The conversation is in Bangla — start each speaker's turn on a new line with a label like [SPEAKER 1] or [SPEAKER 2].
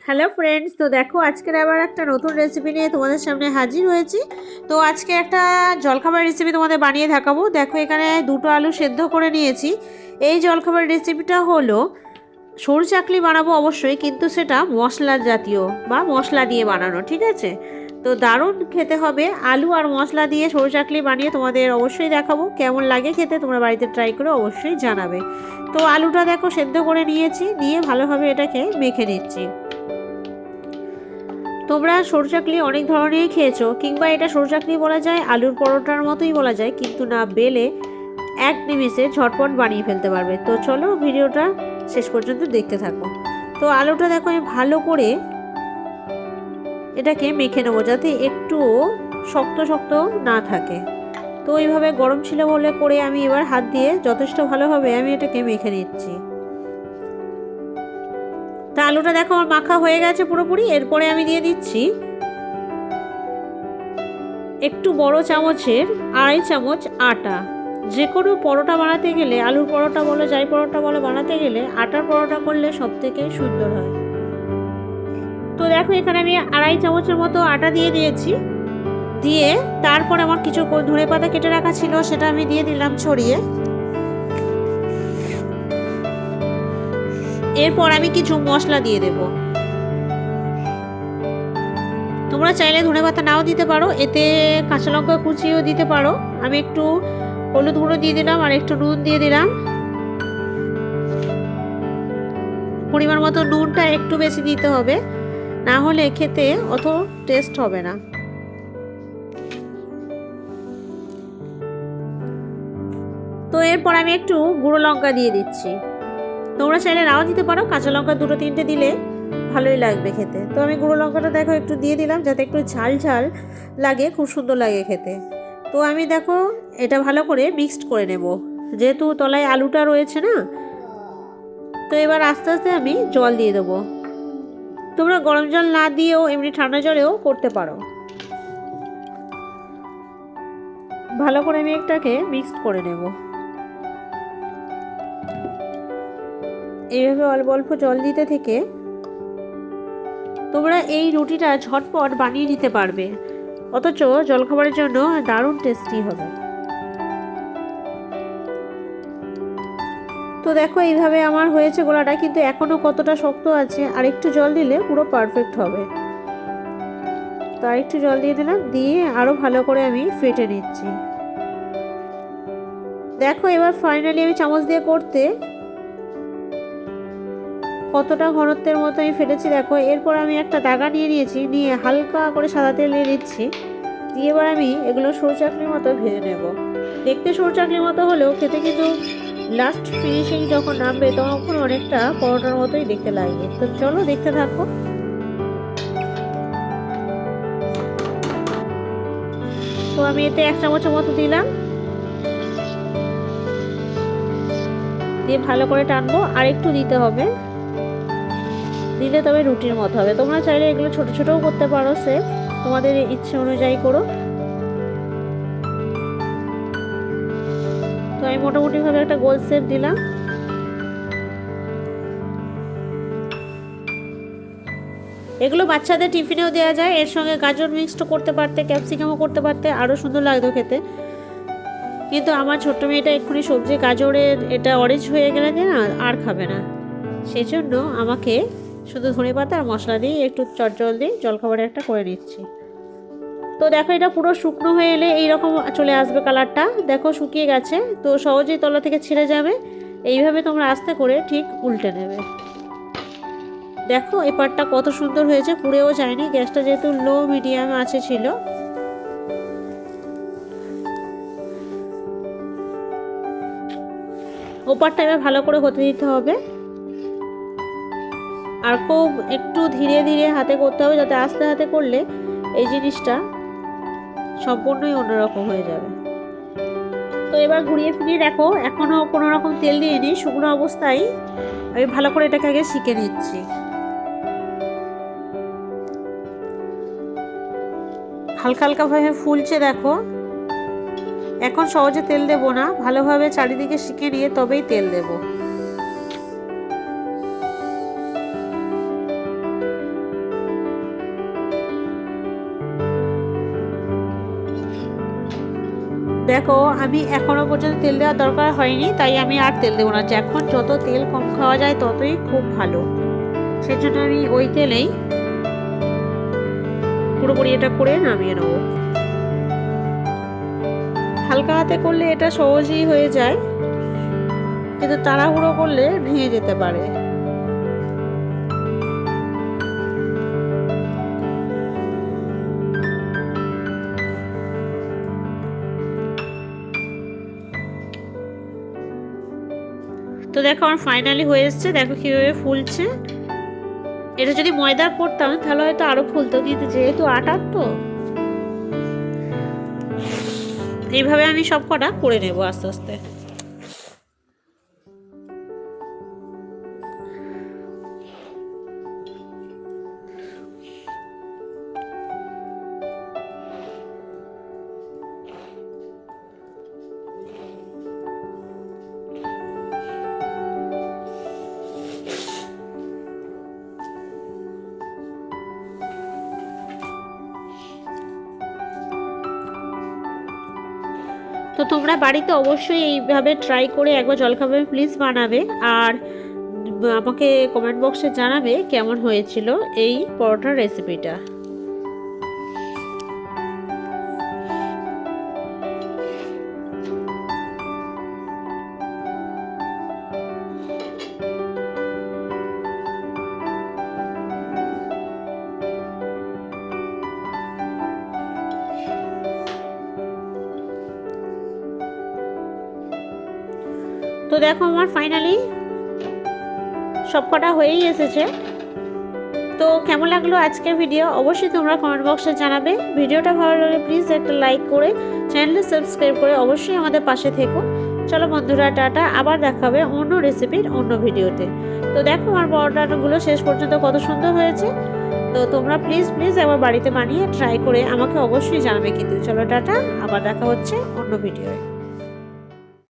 [SPEAKER 1] হ্যালো ফ্রেন্ডস, তো দেখো আজকের আবার একটা নতুন রেসিপি নিয়ে তোমাদের সামনে হাজির হয়েছি। তো আজকে একটা জলখাবার রেসিপি তোমাদের বানিয়ে দেখাবো। দেখো এখানে দুটো আলু সেদ্ধ করে নিয়েছি। এই জলখাবার রেসিপিটা হলো সরু চাকলি বানাবো অবশ্যই, কিন্তু সেটা মশলা জাতীয় বা মশলা দিয়ে বানানো, ঠিক আছে? তো দারুণ খেতে হবে। আলু আর মশলা দিয়ে সরু চাকলি বানিয়ে তোমাদের অবশ্যই দেখাবো। কেমন লাগে খেতে তোমরা বাড়িতে ট্রাই করে অবশ্যই জানাবে। তো আলুটা দেখো সেদ্ধ করে নিয়েছি, নিয়ে ভালোভাবে এটাকে মেখে নিচ্ছি। তোমরা সরু চাকলি অনেক ধরনেরই খেয়েছো, কিংবা এটা সরু চাকলি বলা যায়, আলুর পরোটার মতোই বলা যায়, কিন্তু না বেলে এক নিমিষে ঝটপট বানিয়ে ফেলতে পারবে। তো চলো ভিডিওটা শেষ পর্যন্ত দেখতে থাকো। তো আলুটা দেখো আমি ভালো করে এটাকে মেখে নেবো, যাতে একটুও শক্ত শক্ত না থাকে। তো এইভাবে গরম ছিল বলে করে আমি এবার হাত দিয়ে যথেষ্ট ভালোভাবে আমি এটাকে মেখে নিচ্ছি। তা আলুটা দেখো আমার মাখা হয়ে গেছে পুরোপুরি। এরপরে আমি দিয়ে দিচ্ছি একটু বড় চামচের 2.5 চামচ আটা। যে কোনো পরোটা বানাতে গেলে, আলুর পরোটা বলো যাই পরোটা বলো, বানাতে গেলে আটার পরোটা করলে সব থেকে সুন্দর হয়। তো দেখো এখানে আমি 2.5 চামচের মতো আটা দিয়ে দিয়েছি। দিয়ে তারপর আমার কিছু ধনেপাতা কেটে রাখা ছিল, সেটা আমি দিয়ে দিলাম ছড়িয়ে। এরপর আমি কিছু মশলা দিয়ে দেবো। তোমরা চাইলে ধনেপাতা নাও দিতে পারো, এতে কাঁচা লঙ্কা কুচিও দিতে পারো। আমি একটু হলুদ গুঁড়ো দিয়ে দিলাম আর একটু নুন দিয়ে দিলাম। পরিমাণ মতো নুনটা একটু বেশি দিতে হবে, না হলে খেতে অত টেস্ট হবে না। তো এরপর আমি একটু গুঁড়ো লঙ্কা দিয়ে দিচ্ছি। তোমরা চাইলে নাও দিতে পারো, কাঁচা লঙ্কা 2-3টে দিলে ভালোই লাগবে খেতে। তো আমি গুঁড়ো লঙ্কাটা দেখো একটু দিয়ে দিলাম, যাতে একটু ঝাল ঝাল লাগে, খুব সুন্দর লাগে খেতে। তো আমি দেখো এটা ভালো করে মিক্সড করে নেব, যেহেতু তলায় আলুটা রয়েছে না। তো এবার আস্তে আস্তে আমি জল দিয়ে দেবো। তোমরা গরম জল না দিয়েও এমনি ঠান্ডা জলেও করতে পারো। ভালো করে আমি এটাকে মিক্সড করে নেব। এইভাবে অল্প অল্প জল দিতে থেকে তোমরা এই রুটিটা ঝটপট বানিয়ে নিতে পারবে, অথচ জলখাবারের জন্য দারুণ টেস্টি হবে। তো দেখো এইভাবে আমার হয়েছে গোলাটা, কিন্তু এখনও কতটা শক্ত আছে, আর একটু জল দিলে পুরো পারফেক্ট হবে। তো আর একটু জল দিয়ে দিলাম, দিয়ে আরও ভালো করে আমি ফেটে নিচ্ছি। দেখো এবার ফাইনালি আমি চামচ দিয়ে করতে কতটা ঘনত্বের মতো আমি ফেটেছি দেখো। এরপর আমি একটা দাগা নিয়ে নিয়েছি, নিয়ে হালকা করে সাদা তেল দিয়ে দিচ্ছি। দিয়ে এবার আমি এগুলো সরু চাকলির মতো ভেজে নেব। দেখতে সরু চাকলির মতো হলেও খেতে কিন্তু লাস্ট ফিনিশিং যখন নামবে তখন অনেকটা পরোটার মতোই দেখতে লাগবে। তো চলো দেখতে থাকো। তো আমি এতে 1 চামচের মতো দিলাম, দিয়ে ভালো করে টানবো। আর একটু দিতে হবে, দিলে তবে রুটির মতো হবে। তোমরা চাইলে এগুলো ছোট ছোটও করতে পারো, সেফ তোমাদের ইচ্ছে অনুযায়ী করো। তো আমি মোটামুটি ভাবে একটা গোল শেপ দিলাম। এগুলো বাচ্চাদের টিফিনেও দেওয়া যায়, এর সঙ্গে গাজর মিক্সড করতে পারতে, ক্যাপসিকামও করতে পারতে, আরও সুন্দর লাগতো খেতে। কিন্তু আমার ছোট্ট মেয়েটা এক্ষুনি সবজি গাজরের এটা অরেঞ্জ হয়ে গেলে না আর খাবে না, সেই জন্য আমাকে শুধু ধনেপাতা আর মশলা দিয়ে একটু চটজল দিয়ে জলখাবারে একটা করে নিচ্ছি। তো দেখো এটা পুরো শুকনো হয়ে এলে এইরকম চলে আসবে কালারটা। দেখো শুকিয়ে গেছে, তো সহজেই তলা থেকে ছেড়ে যাবে। এইভাবে তোমরা আস্তে করে ঠিক উল্টে নেবে। দেখো এপারটা কত সুন্দর হয়েছে, পুড়েও যায়নি। গ্যাসটা যেহেতু লো মিডিয়াম আছে ছিল। ওপারটা এবার ভালো করে হতে দিতে হবে, আর খুব একটু ধীরে ধীরে হাতে করতে হবে, যাতে আস্তে হাতে করলে এই জিনিসটা সম্পূর্ণই অন্যরকম হয়ে যাবে। তো এবার ঘুরিয়ে ফিরিয়ে দেখো এখনো কোনো রকম তেল দিইনি, শুকনো অবস্থায় আমি ভালো করে এটাকে আগে শিখে নিচ্ছি। হালকা হালকা ভাবে ফুলছে দেখো। এখন সহজে তেল দেব না, ভালোভাবে চারিদিকে শিখে নিয়ে তবেই তেল দেব। দেখো আমি এখনো পর্যন্ত তেল দেওয়ার দরকার হয়নি, তাই আমি আর তেল দেবো না। এখন যত তেল কম খাওয়া যায় ততই খুব ভালো, সেজন্য আমি ওই তেলেই পুরোপুরি এটা করে নামিয়ে নেবো। হালকা হাতে করলে এটা সহজেই হয়ে যায়, কিন্তু তাড়াহুড়ো করলে ভেঙে যেতে পারে। তো দেখো আমার ফাইনালি হয়ে এসছে, দেখো কিভাবে ফুলছে। এটা যদি ময়দার করতাম তাহলে হয়তো আরো ফুলতো, কিন্তু যেহেতু আটার তো এইভাবে আমি সব কটা করে নেব আস্তে আস্তে। তো তোমরা বাড়িতে অবশ্যই এইভাবে ট্রাই করে একবার জলখাবার প্লিজ বানাবে, আর আমাকে কমেন্ট বক্সে জানাবে কেমন হয়েছিল এই পরোটার রেসিপিটা। তো দেখো আমার ফাইনালি সবকটা হয়েই এসেছে। তো কেমন লাগলো আজকের ভিডিও অবশ্যই তোমরা কমেন্ট বক্সে জানাবে। ভিডিওটা ভালো লাগলে প্লিজ একটা লাইক করে চ্যানেলটা সাবস্ক্রাইব করে অবশ্যই আমাদের পাশে থেকো। চলো বন্ধুরা, টাটা, আবার দেখা হবে অন্য রেসিপির অন্য ভিডিওতে। তো দেখো আমার পরোটাগুলো শেষ পর্যন্ত কত সুন্দর হয়েছে। তো তোমরা প্লিজ প্লিজ একবার বাড়িতে বানিয়ে ট্রাই করে আমাকে অবশ্যই জানাবে কিন্তু। চলো টাটা, আবার দেখা হচ্ছে অন্য ভিডিওয়।